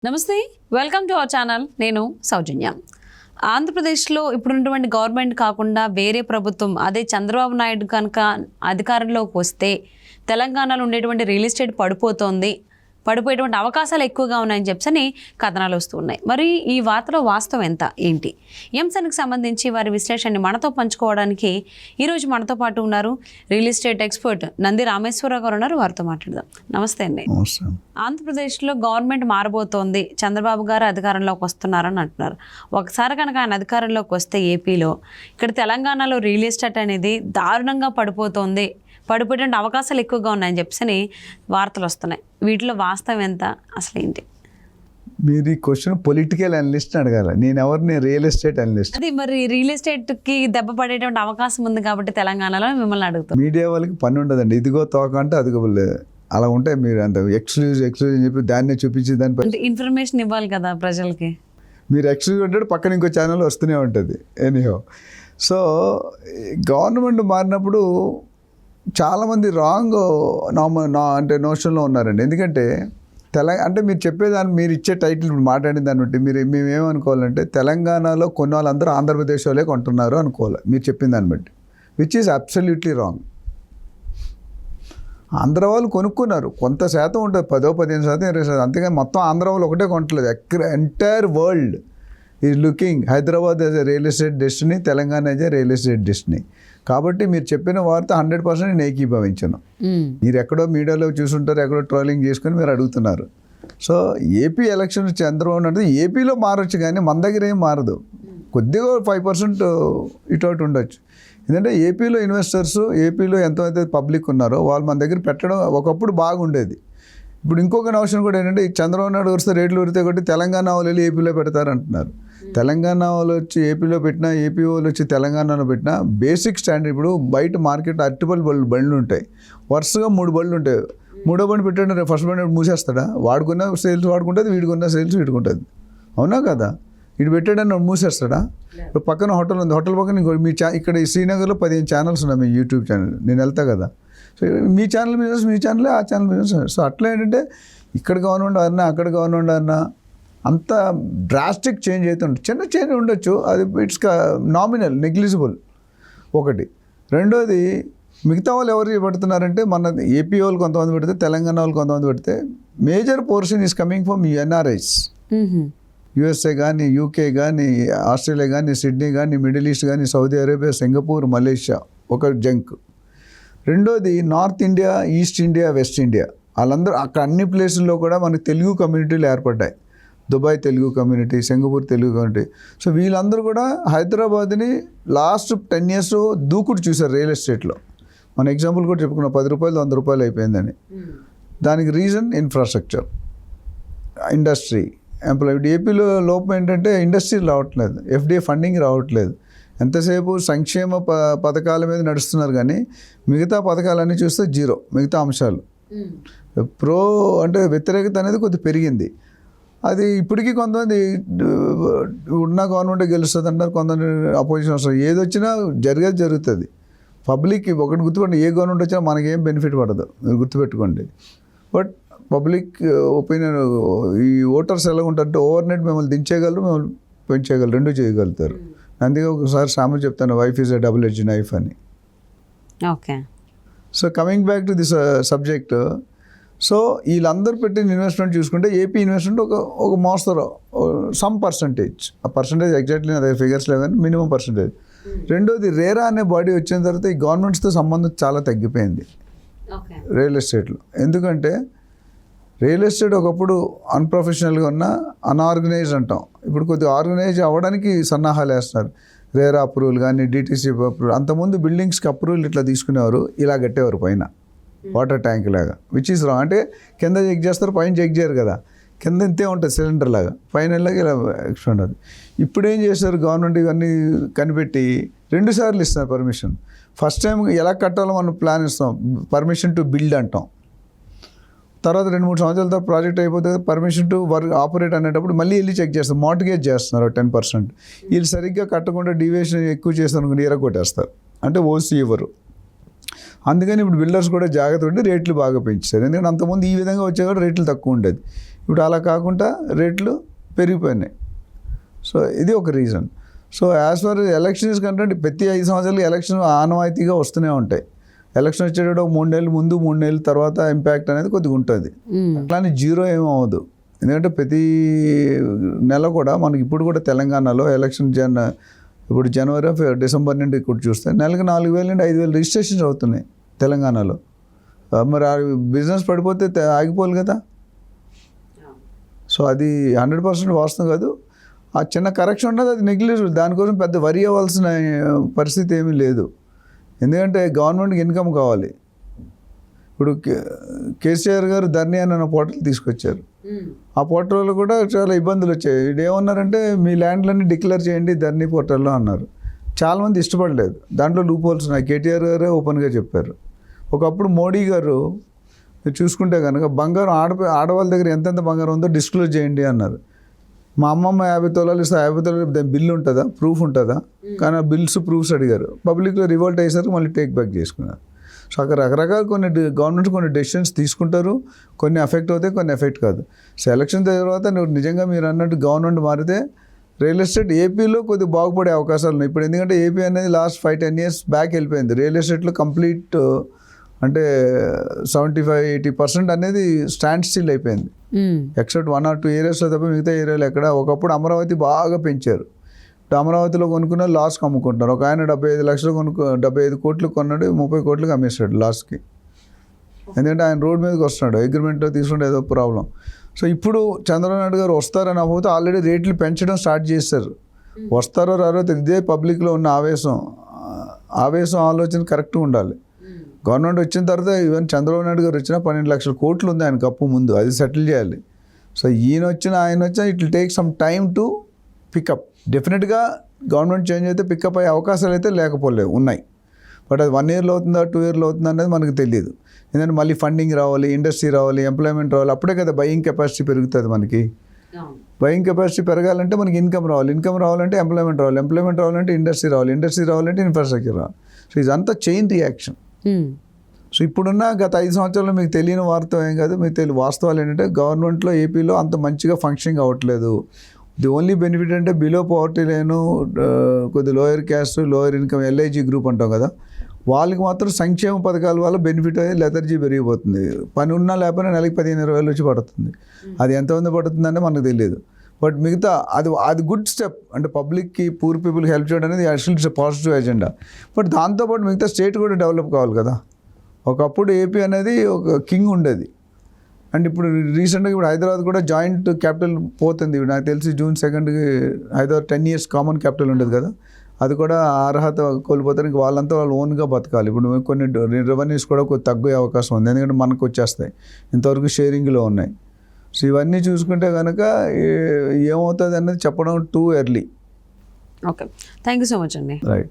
నమస్తే, welcome to our channel. నేను సౌజన్య. ఆంధ్రప్రదేశ్లో ఇప్పుడున్నటువంటి గవర్నమెంట్ కాకుండా వేరే ప్రభుత్వం, అదే చంద్రబాబు నాయుడు కనుక అధికారంలోకి వస్తే తెలంగాణలో ఉండేటువంటి రియల్ ఎస్టేట్ పడిపోయేటువంటి అవకాశాలు ఎక్కువగా ఉన్నాయని చెప్పని కథనాలు వస్తూ ఉన్నాయి. మరి ఈ వార్తలో వాస్తవం ఎంత ఏంటి? ఈ అంశానికి సంబంధించి వారి విశ్లేషణని మనతో పంచుకోవడానికి ఈరోజు మనతో పాటు ఉన్నారు real estate expert Nandi Rameshwar Rao గారు ఉన్నారు. వారితో మాట్లాడదాం. నమస్తే అండి. ఆంధ్రప్రదేశ్లో గవర్నమెంట్ మారబోతోంది, చంద్రబాబు గారు అధికారంలోకి వస్తున్నారని అంటున్నారు. ఒకసారి కనుక ఆయన అధికారంలోకి వస్తే ఏపీలో, ఇక్కడ తెలంగాణలో రియల్ ఎస్టేట్ అనేది దారుణంగా పడిపోయేటువంటి అవకాశాలు ఎక్కువగా ఉన్నాయని చెప్పని వార్తలు వస్తున్నాయి. వీటిలో వాస్తవం ఎంత, అసలు ఏంటి? మీరు ఈ క్వశ్చన్ పొలిటికల్ అనలిస్ట్ అడగాలి. నేను ఎవరిని రియల్ ఎస్టేట్ అనలిస్ట్. అది మరి రియల్ ఎస్టేట్ కి దెబ్బ పడేటువంటి అవకాశం ఉంది కాబట్టి తెలంగాణలో మిమ్మల్ని అడుగుతాం. మీడియా వాళ్ళకి పని ఉండదండి. ఇదిగో తోక అంటే అదిగో అలా ఉంటాయి. మీరు అంత ఎక్స్క్లూజివ్ అని చెప్పి దాన్నే చూపించి దాని ఇన్ఫర్మేషన్ ఇవ్వాలి కదా ప్రజలకి. మీరు ఎక్స్క్లూజివ్ అంటే పక్కన ఇంకో ఛానల్ వస్తూనే ఉంటుంది. ఎనీహో, సో గవర్నమెంట్ మారినప్పుడు చాలామంది రాంగ్ అంటే నోషన్లో ఉన్నారండి. ఎందుకంటే అంటే మీరు చెప్పేదాన్ని, మీరు ఇచ్చే టైటిల్ ఇప్పుడు మాట్లాడిన దాన్ని బట్టి మేమేమనుకోవాలంటే తెలంగాణలో కొన్ని వాళ్ళందరూ ఆంధ్రప్రదేశ్ వాళ్ళే కొంటున్నారు అనుకోవాలి మీరు చెప్పిన దాన్ని బట్టి, which is absolutely wrong. Andhra వాళ్ళు కొనుక్కున్నారు, కొంత శాతం ఉంటుంది, 10-15%, 20%, అంతేగాని మొత్తం ఆంధ్ర వాళ్ళు ఒకటే కొనట్లేదు. Entire world is looking Hyderabad as a real estate destiny, Telangana as a real estate destiny. కాబట్టి మీరు చెప్పిన వార్త 100% నేను ఏకీభవించను. మీరు ఎక్కడో మీడియాలో చూసుంటారు, ఎక్కడో ట్రోలింగ్ చేసుకొని మీరు అడుగుతున్నారు. So AP election Chandrababu Naidu ఏపీలో మారచ్చు, కానీ మన దగ్గర ఏం మారదు. కొద్దిగా 5% ఇటు ఉండొచ్చు. ఎందుకంటే ఏపీలో ఇన్వెస్టర్స్, ఏపీలో ఎంతైతే పబ్లిక్ ఉన్నారో వాళ్ళు మన దగ్గర పెట్టడం ఒకప్పుడు బాగుండేది. ఇప్పుడు ఇంకొక నోషన్ కూడా ఏంటంటే, చంద్రబాబు నాయుడు వస్తే రేట్లు ఉరితే కొట్టి తెలంగాణ వాళ్ళు వెళ్ళి ఏపీలో పెడతారంటున్నారు. తెలంగాణ వాళ్ళు వచ్చి ఏపీలో పెట్టినా, ఏపీ వాళ్ళు వచ్చి తెలంగాణలో పెట్టినా బేసిక్ స్టాండర్డ్. ఇప్పుడు బయట మార్కెట్ అరటిపల్లి బండ్లు ఉంటాయి, వరుసగా 3 బండ్లు ఉంటాయి. 3వ బండి పెట్టాడు, ఫస్ట్ బండి మూసేస్తాడా? వాడుకున్న సేల్స్ వాడుకుంటుంది, వీడుకున్న సేల్స్ వీడుకుంటుంది. అవునా కదా? ఇటు పెట్టాడని మూసేస్తాడా? ఇప్పుడు పక్కన హోటల్ ఉంది, హోటల్ పక్కన ఇంకో ఇక్కడ ఈ శ్రీనగర్లో 15 ఛానల్స్ ఉన్నాయి. మీ యూట్యూబ్ ఛానల్ నేను వెళ్తా కదా. సో మీ ఛానల్ బిజినెస్ మీ ఛానలే, ఆ ఛానల్ బిజినెస్. సో అట్లా ఏంటంటే ఇక్కడ గవర్నమెంట్ అన్నా, అక్కడ గవర్నమెంట్ అన్నా అంత డ్రాస్టిక్ చేంజ్ అయితే ఉంటుంది. చిన్న చేంజ్ ఉండొచ్చు, అది ఇట్స్ నామినల్, నెగ్లిజిబుల్ ఒకటి. రెండోది, మిగతా వాళ్ళు ఎవరు పెడుతున్నారంటే, మన ఏపీ వాళ్ళు కొంతమంది పెడితే, తెలంగాణ వాళ్ళు కొంతమంది పెడితే, major portion is coming from NRIs. USA కానీ, యూకే కానీ, ఆస్ట్రేలియా కానీ, సిడ్నీ కానీ, మిడిల్ ఈస్ట్ కానీ, సౌదీ అరేబియా, సింగపూర్, మలేషియా ఒక జంక్. రెండోది north India, east India, west India, వాళ్ళందరూ అక్కడ అన్ని ప్లేసుల్లో కూడా మనకు తెలుగు కమ్యూనిటీలు ఏర్పడ్డాయి. Dubai Telugu community, Singapore Telugu community. So వీళ్ళందరూ కూడా హైదరాబాద్ని లాస్ట్ 10 years దూకుడు చూశారు రియల్ ఎస్టేట్లో. మన ఎగ్జాంపుల్ కూడా చెప్పుకున్నాం, 10 రూపాయలు 100 రూపాయలు అయిపోయిందని. దానికి రీజన్ ఇన్ఫ్రాస్ట్రక్చర్, ఇండస్ట్రీ, ఎంప్లాయ్. ఏపీలో లోపం ఏంటంటే ఇండస్ట్రీ రావట్లేదు, ఎఫ్డిఐ ఫండింగ్ రావట్లేదు. ఎంతసేపు సంక్షేమ పథకాల మీద నడుస్తున్నారు, కానీ మిగతా పథకాలన్నీ చూస్తే జీరో. మిగతా అంశాలు అంటే వ్యతిరేకత అనేది కొద్దిగా పెరిగింది. అది ఇప్పటికీ కొంతమంది ఉన్న గవర్నమెంట్ గెలుస్తుంది అంటారు, కొంతమంది అపోజిషన్ వస్తారు. ఏది వచ్చినా జరుగుతుంది. పబ్లిక్ ఒకటి గుర్తుపెట్టండి, ఏ గవర్నమెంట్ వచ్చినా మనకేం బెనిఫిట్ పడదు, మీరు గుర్తుపెట్టుకోండి. బట్ పబ్లిక్ ఒపీనియన్, ఈ ఓటర్స్ ఎలా ఉంటారంటే ఓవర్నైట్ మిమ్మల్ని దించేయగలరు, మిమ్మల్ని పెంచేయగలరు, రెండు చేయగలుగుతారు. అందుకే ఒకసారి సామెత చెప్తాను, wife is a double edge knife అని. Okay. So coming back to this subject, so వీళ్ళందరూ పెట్టిన ఇన్వెస్ట్మెంట్ చూసుకుంటే ఏపీ ఇన్వెస్ట్మెంట్ ఒక మోస్తరు సమ్ పర్సంటేజ్, ఆ పర్సంటేజ్ ఎగ్జాక్ట్లీ నా దగ్గర ఫిగర్స్ లేవు కానీ మినిమం పర్సంటేజ్. రెండోది, రేరా అనే బాడీ వచ్చిన తర్వాత ఈ గవర్నమెంట్స్తో సంబంధం చాలా తగ్గిపోయింది రియల్ ఎస్టేట్లో. ఎందుకంటే రియల్ ఎస్టేట్ ఒకప్పుడు అన్ప్రొఫెషనల్గా ఉన్న, అన్ఆర్గనైజ్డ్ అంటాం. ఇప్పుడు కొద్దిగా ఆర్గనైజ్ అవ్వడానికి సన్నాహాలు వేస్తున్నారు. రేరా అప్రూవల్ కానీ, డిటీసీ అప్రూవల్. అంతకుముందు బిల్డింగ్స్కి అప్రూవల్ ఇట్లా తీసుకునేవారు, ఇలా కట్టేవారు పైన వాటర్ ట్యాంక్ లాగా, విచ్ ఈస్ రాంగ్. అంటే కింద చెక్ చేస్తారు, పైన చెక్ చేయరు కదా. కింద ఇంతే ఉంటుంది సిలిండర్ లాగా, పైన ఇలా ఎక్స్ట్రా ఉంటుంది. ఇప్పుడు ఏం చేస్తారు గవర్నమెంట్, ఇవన్నీ కనిపెట్టి 2 సార్లు ఇస్తున్నారు పర్మిషన్. ఫస్ట్ టైం ఎలా కట్టాలో మనం ప్లాన్ ఇస్తాం, పర్మిషన్ టు బిల్డ్ అంటాం. తర్వాత 2-3 సంవత్సరాల తర్వాత ప్రాజెక్ట్ అయిపోతే పర్మిషన్ టు వర్క్ ఆపరేట్ అనేటప్పుడు మళ్ళీ వెళ్ళి చెక్ చేస్తారు, మార్టిగేజ్ చేస్తున్నారు 10%. వీళ్ళు సరిగ్గా కట్టకుండా డీవియేషన్ ఎక్కువ చేస్తారు అనుకుంటే ఎరగొట్టేస్తారు, అంటే ఓసీ ఇవ్వరు. అందుకని ఇప్పుడు బిల్డర్స్ కూడా జాగ్రత్త ఉండి రేట్లు బాగా పెంచారు. ఎందుకంటే అంతకుముందు ఈ విధంగా వచ్చే కూడా రేట్లు తక్కువ ఉండేది. ఇప్పుడు అలా కాకుండా రేట్లు పెరిగిపోయినాయి. సో ఇది ఒక reason. So as for elections కంటే ప్రతి 5 సంవత్సరాలు ఎలక్షన్ ఆనవాయితీగా వస్తూనే ఉంటాయి. ఎలక్షన్ వచ్చేటప్పుడు 3 నెలలు ముందు 3 నెలల తర్వాత ఇంపాక్ట్ అనేది కొద్దిగా ఉంటుంది. అట్లానే జీరో ఏమవ్వదు. ఎందుకంటే ప్రతి నెల కూడా మనకి ఇప్పుడు కూడా తెలంగాణలో ఎలక్షన్ ఇప్పుడు జనవరి డిసెంబర్ నుండి ఇప్పుడు చూస్తే నెలకు 4,000 నుండి 5,000 రిజిస్ట్రేషన్స్ అవుతున్నాయి తెలంగాణలో. మరి ఆ బిజినెస్ పడిపోతే ఆగిపోవాలి కదా. సో అది 100% వాస్తవం కాదు. ఆ చిన్న కరెక్షన్ ఉన్నది, అది నెగ్లిజిబుల్. దానికోసం పెద్ద వరి అవ్వాల్సిన పరిస్థితి ఏమీ లేదు. ఎందుకంటే గవర్నమెంట్కి ఇన్కమ్ కావాలి. ఇప్పుడు కేసీఆర్ గారు ధర్ని అన్న పోర్టల్ తీసుకొచ్చారు. ఆ పోర్టల్లో కూడా చాలా ఇబ్బందులు వచ్చాయి. ఇది ఏమన్నారంటే మీ ల్యాండ్లన్నీ డిక్లేర్ చేయండి ధర్ని పోర్టల్లో అన్నారు. చాలామంది ఇష్టపడలేదు. దాంట్లో లూప్ హోల్స్ ఉన్నాయి. కేటీఆర్ గారే ఓపెన్గా చెప్పారు. ఒకప్పుడు మోడీ గారు చూసుకుంటే కనుక బంగారం ఆడవాళ్ళ దగ్గర ఎంతెంత బంగారం ఉందో డిస్క్లోజ్ చేయండి అన్నారు. మా అమ్మమ్మ 50 తులాలు ఇస్తే 50 తులాలు దాని బిల్లు ఉంటుందా, ప్రూఫ్ ఉంటుందా? కానీ ఆ బిల్స్ ప్రూఫ్స్ అడిగారు. పబ్లిక్లో రివోల్ట్ అయ్యేసరికి మళ్ళీ టేక్ బ్యాక్ చేసుకున్నారు. సో అక్కడ రకరకాల గవర్నమెంట్ కొన్ని డెసిషన్స్ తీసుకుంటారు. కొన్ని ఎఫెక్ట్ అవుతాయి, కొన్ని ఎఫెక్ట్ కాదు. సో ఎలక్షన్ తర్వాత నిజంగా మీరు అన్నట్టు గవర్నమెంట్ మారితే రియల్ ఎస్టేట్ ఏపీలో కొద్దిగా బాగుపడే అవకాశాలు ఉన్నాయి. ఇప్పుడు ఎందుకంటే ఏపీ అనేది లాస్ట్ 5-10 ఇయర్స్ బ్యాక్ వెళ్ళిపోయింది. రియల్ ఎస్టేట్లో కంప్లీట్ అంటే 75-80% అనేది స్టాండ్ స్టిల్ అయిపోయింది. ఎక్సెప్ట్ 1 or 2 ఏరియాస్లో తప్ప మిగతా ఏరియాలో ఎక్కడ. ఒకప్పుడు అమరావతి బాగా పెంచారు. అమరావతిలో కొనుక్కున్న లాస్కి అమ్ముకుంటున్నారు. ఒక ఆయన 75 లక్షలు 75 కోట్లు కొన్నాడు, 30 కోట్లకు అమ్మేస్తాడు లాస్ట్కి. ఎందుకంటే ఆయన రోడ్ మీదకి వస్తున్నాడు, అగ్రిమెంట్లో తీసుకుంటే ఏదో ప్రాబ్లం. సో ఇప్పుడు చంద్రబాబు నాయుడు గారు వస్తారని అవ్వకపోతే ఆల్రెడీ రేట్లు పెంచడం స్టార్ట్ చేస్తారు. వస్తారో రారో ఇదే పబ్లిక్లో ఉన్న ఆవేశం ఆలోచన కరెక్ట్గా ఉండాలి. గవర్నమెంట్ వచ్చిన తర్వాత ఈవెన్ చంద్రబాబు నాయుడు గారు వచ్చినా 12 లక్షల కోట్లు ఉంది ఆయనకు అప్పు ముందు, అది సెటిల్ చేయాలి. సో ఆయన వచ్చినా it will take some time to pick up. డెఫినెట్గా గవర్నమెంట్ చేంజ్ అయితే పికప్ అయ్యే అవకాశాలు అయితే లేకపోలేవు, ఉన్నాయి. బట్ అది 1 yearలో అవుతుందా 2 yearలో అవుతుందా అనేది మనకు తెలియదు. ఎందుకంటే మళ్ళీ ఫండింగ్ రావాలి, ఇండస్ట్రీ రావాలి, ఎంప్లాయ్మెంట్ రావాలి. అప్పుడే కదా బయింగ్ కెపాసిటీ పెరుగుతుంది. మనకి బయింగ్ కెపాసిటీ పెరగాలంటే మనకి ఇన్కమ్ రావాలి, ఇన్కమ్ రావాలంటే ఎంప్లాయ్మెంట్ రావాలి, ఎంప్లాయ్మెంట్ రావాలంటే ఇండస్ట్రీ రావాలి, ఇండస్ట్రీ రావాలంటే ఇన్ఫ్రాస్ట్రక్చర్ రావాలి. సో ఇదంతా చైన్ రియాక్షన్. సో ఇప్పుడున్న గత 5 సంవత్సరాల్లో మీకు తెలియని వార్త ఏం కాదు, మీకు వాస్తవాలు ఏంటంటే గవర్నమెంట్లో ఏపీలో అంత మంచిగా ఫంక్షనింగ్ అవ్వట్లేదు. ది ఓన్లీ బెనిఫిట్ అంటే బిలో పవర్టీ లైను, కొద్ది lower caste, lower income, LIG group అంటాం కదా, వాళ్ళకి మాత్రం సంక్షేమ పథకాల వల్ల బెనిఫిట్ అయ్యి లెథర్జీ పెరిగిపోతుంది. పని ఉన్నా లేకపోయినా నెలకి 15-20 వేలు వచ్చి పడుతుంది. అది ఎంతమంది పడుతుందంటే మనకు తెలియదు. బట్ మిగతా అది గుడ్ స్టెప్. అంటే పబ్లిక్కి, పూర్ పీపుల్కి హెల్ప్ చేయడం అనేది actually it's positive agenda. But దాంతోపాటు మిగతా స్టేట్ కూడా డెవలప్ కావాలి కదా. ఒకప్పుడు ఏపీ అనేది ఒక కింగ్ ఉండేది. అండ్ ఇప్పుడు రీసెంట్గా ఇప్పుడు హైదరాబాద్ కూడా జాయింట్ క్యాపిటల్ పోతుంది. నాకు తెలిసి June 2కి హైదరాబాద్ 10 years కామన్ క్యాపిటల్ ఉండేది కదా, అది కూడా అర్హత కోల్పోతారు. ఇంక వాళ్ళంతా వాళ్ళు ఓన్గా బతకాలి. ఇప్పుడు కొన్ని రెవెన్యూస్ కూడా కొద్ది తగ్గే అవకాశం ఉంది, ఎందుకంటే మనకు వచ్చేస్తాయి. ఇంతవరకు షేరింగ్లో ఉన్నాయి. సో ఇవన్నీ చూసుకుంటే కనుక ఏమవుతుంది అన్నది చెప్పడం too early. Okay, thank you so much అండి. రైట్.